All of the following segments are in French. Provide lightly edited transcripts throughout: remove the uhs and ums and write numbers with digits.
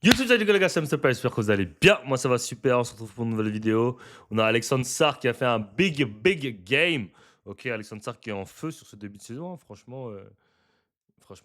YouTube, salut les gars, c'est Mr. Price, j'espère que vous allez bien. Moi ça va super, on se retrouve pour une nouvelle vidéo. On a Alexandre Sarr qui a fait un big game. Ok, Alexandre Sarr qui est en feu sur ce début de saison, hein. Franchement,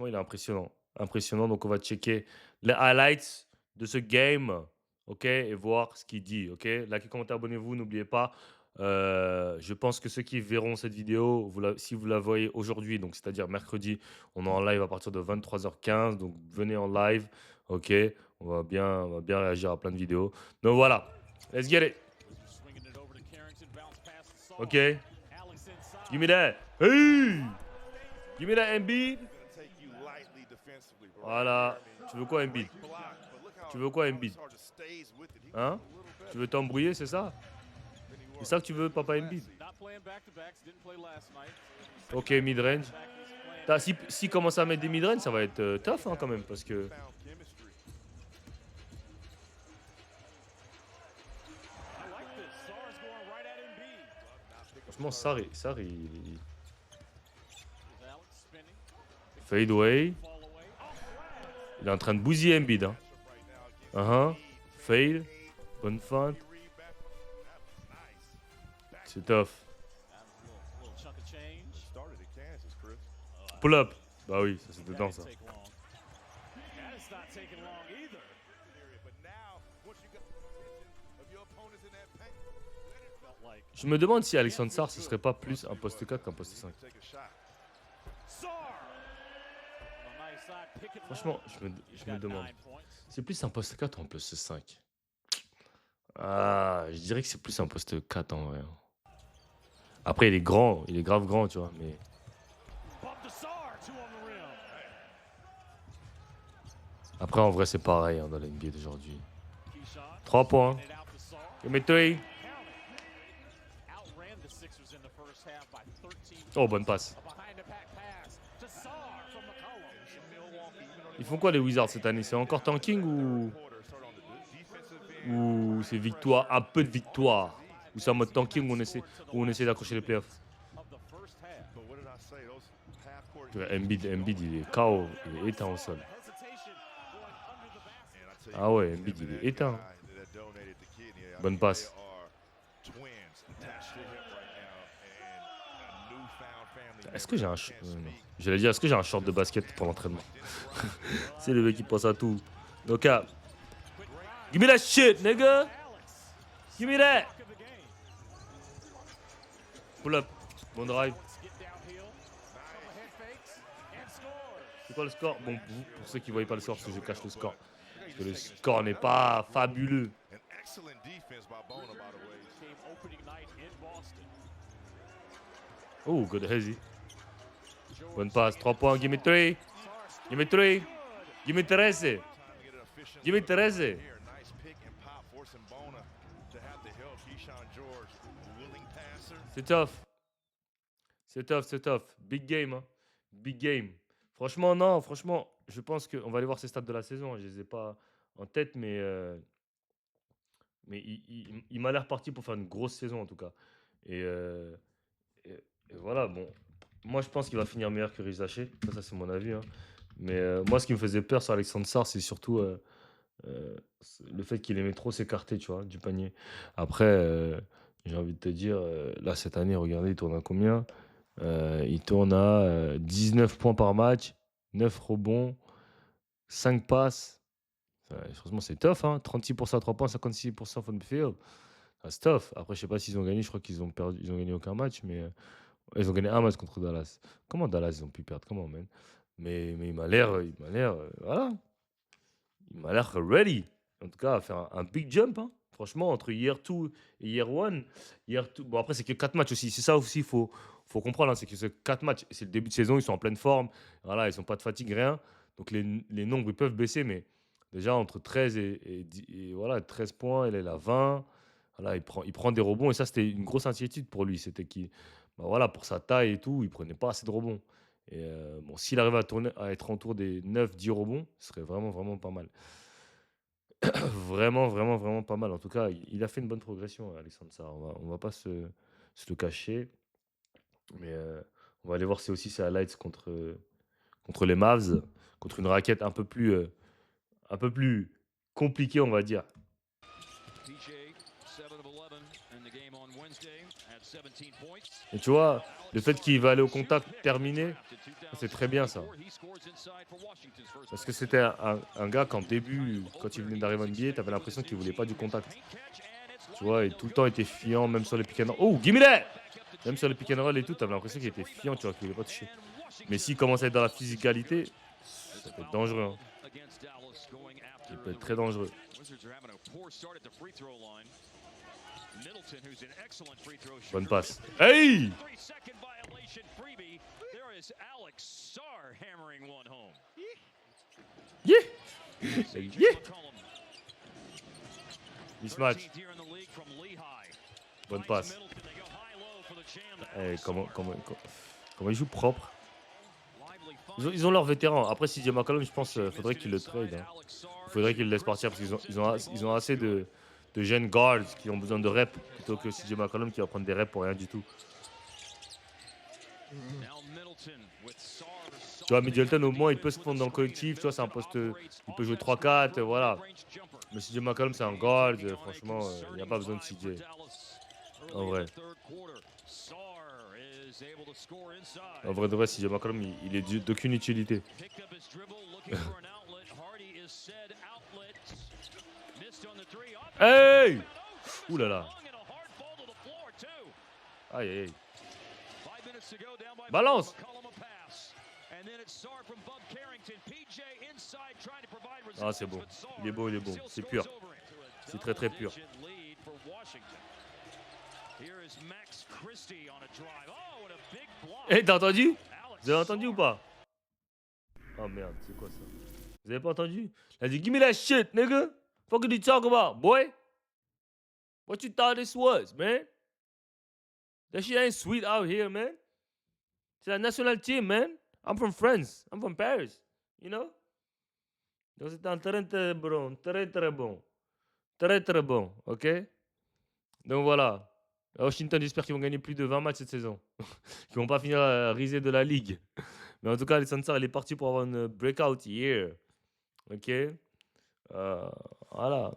il est impressionnant. Impressionnant, donc on va checker les highlights de ce game, ok, et voir ce qu'il dit, ok. Likez, commentez, abonnez-vous, n'oubliez pas. Je pense que ceux qui verront cette vidéo, si vous la voyez aujourd'hui, donc c'est-à-dire mercredi, on est en live à partir de 23h15, donc venez en live, ok. On va bien réagir à plein de vidéos. Donc voilà, let's get it. Ok, give me that. Hey, give me that Embiid. Voilà. Tu veux quoi, Embiid? Tu veux quoi, Embiid? Hein? Tu veux t'embrouiller, c'est ça? C'est ça que tu veux, papa Embiid? Ok, mid-range. Si commence à mettre des mid-range, ça va être tough hein, quand même, parce que... Franchement, Sarr, fade away. Il est en train de bousiller Embiid. Hein. Fade. Bonne feinte. C'est tough. Pull up. Bah oui, ça c'est dedans ça. Je me demande si Alexandre Sarr ce serait pas plus un poste 4 qu'un poste 5. Franchement, je me demande. C'est plus un poste 4 ou un poste 5? Ah, je dirais que c'est plus un poste 4 en vrai. Après, il est grand, il est grave grand, tu vois, mais... Après, en vrai, c'est pareil hein, dans l'NBA d'aujourd'hui. 3 points. Give me 3. Oh, bonne passe. Ils font quoi les Wizards cette année? C'est encore tanking ou c'est victoire, un peu de victoire? Ou c'est en mode tanking où on essaie d'accrocher les playoffs? Embiid, il est KO, il est éteint au sol. Ah ouais, Embiid, il est éteint. Bonne passe. Est-ce que j'ai un... non. J'allais dire, est-ce que j'ai un short de basket pour l'entraînement? C'est le mec qui pense à tout. Donc, give me that shit, nigga! Give me that! Pull up. Bon drive. C'est quoi le score? Bon, pour ceux qui ne voyaient pas le score, parce que je cache le score. Parce que le score n'est pas fabuleux. Oh, good hazy. Bonne passe. 3 points. Give me 3. Give me 3. Give me 13. Give me 13. C'est tough. C'est tough. Big game. Hein. Big game. Franchement, non. Franchement, je pense qu'on va aller voir ses stats de la saison. Je ne les ai pas en tête, mais il m'a l'air parti pour faire une grosse saison, en tout cas. Et, et voilà, bon. Moi, je pense qu'il va finir meilleur que Rizaché. Ça c'est mon avis. Hein. Mais moi, ce qui me faisait peur sur Alexandre Sarr, c'est surtout le fait qu'il aimait trop s'écarter, tu vois, du panier. Après, j'ai envie de te dire, là, cette année, regardez, il tourne à combien? Il tourne à 19 points par match, 9 rebonds, 5 passes. Franchement, c'est tough, hein. 36% à 3 points, 56% from the field. C'est tough. Après, je sais pas s'ils ont gagné. Je crois qu'ils ont perdu. Ils ont gagné aucun match, mais ils ont gagné un match contre Dallas. Comment Dallas, ils ont pu perdre? Comment, man? Mais voilà. Il m'a l'air ready. En tout cas, à faire un big jump. Hein. Franchement, entre year 2 et year 1. Bon, après, c'est que 4 matchs aussi. C'est ça aussi, faut comprendre. Hein, c'est que c'est 4 matchs. C'est le début de saison. Ils sont en pleine forme. Voilà, ils sont pas de fatigue, rien. Donc, les nombres ils peuvent baisser. Mais déjà, entre 13 et voilà, 13 points, il est à 20. Voilà, il prend des rebonds. Et ça, c'était une grosse inquiétude pour lui. C'était qu'il, bah voilà, pour sa taille et tout, il prenait pas assez de rebonds. Et bon, s'il arrive à être autour des 9-10 rebonds, ce serait vraiment, vraiment pas mal. Vraiment, vraiment, vraiment pas mal. En tout cas, il a fait une bonne progression, Alexandre Sarr. On va pas se le cacher. Mais on va aller voir aussi ses highlights contre les Mavs, contre une raquette un peu plus compliqué, on va dire. Et tu vois, le fait qu'il va aller au contact terminé, c'est très bien ça. Parce que c'était un gars qu'en début, quand il venait d'arriver en NBA, tu avais l'impression qu'il voulait pas du contact. Tu vois, et tout le temps était fiant, même sur les pick and roll. Oh, give me that! Même sur les pick and roll et tout, tu avais l'impression qu'il était fiant, tu vois, qu'il voulait pas toucher. Mais s'il commence à être dans la physicalité, ça peut être dangereux. Hein. Il peut être très dangereux. Bonne passe. Hey! Yeah! Yeah! Mismatch. Bonne passe. Hey, comment ils jouent propre. Ils ont leurs vétérans. Après, CJ McCollum, je pense faudrait qu'ils le trade. Hein. Il faudrait qu'ils le laissent partir parce qu'ils ont assez de jeunes guards qui ont besoin de reps plutôt que CJ McCollum qui va prendre des reps pour rien du tout. Tu vois, Middleton, au moins, il peut se fondre dans le collectif. Tu vois, c'est un poste. Il peut jouer 3-4, voilà. Mais CJ McCollum, c'est un guard. Franchement, il n'y a pas besoin de CJ. En vrai. En vrai de vrai, CJ McCollum, il est d'aucune utilité. Hey! Ouh là là. Aïe aïe aïe. Balance! Ah, c'est bon. Il est beau, il est bon. C'est pur. C'est très très pur. Eh, t'as entendu? Vous avez entendu ou pas? Oh merde, c'est quoi ça? Vous avez pas entendu? Il a dit, give me that shit, nigga. Fuck you talk about, boy? What you thought this was, man? That shit ain't sweet out here, man. C'est la national team, man. I'm from France. I'm from Paris. You know? Donc c'est un très très bon. Très très bon. Très très bon, ok? Donc voilà. À Washington, j'espère qu'ils vont gagner plus de 20 matchs cette saison. Qu'ils vont pas finir risés de la ligue. Mais en tout cas, Alexandre Sarr, il est parti pour avoir une breakout year. Ok? Voilà.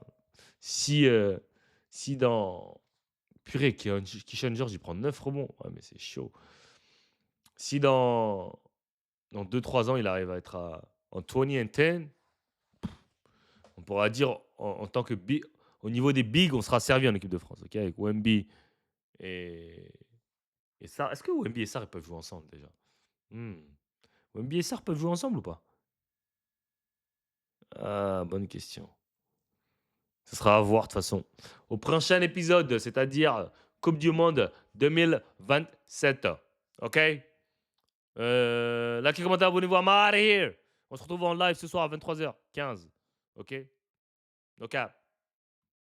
Si dans... Purée, Keyshawn George, il prend 9 rebonds. Ouais, mais c'est chaud. Si dans 2-3 ans, il arrive à être en 20-10, on pourra dire en tant que big, au niveau des bigs, on sera servi en équipe de France. Ok, avec Wemby et Sarr. Est-ce que Wemby et Sarr ils peuvent jouer ensemble déjà? Wemby et Sarr peuvent jouer ensemble ou pas? Ah, bonne question. Ce sera à voir de toute façon. Au prochain épisode, c'est-à-dire Coupe du Monde 2027. Ok? Likez, commentez, abonnez-vous à Here. On se retrouve en live ce soir à 23h15. Ok? Ok.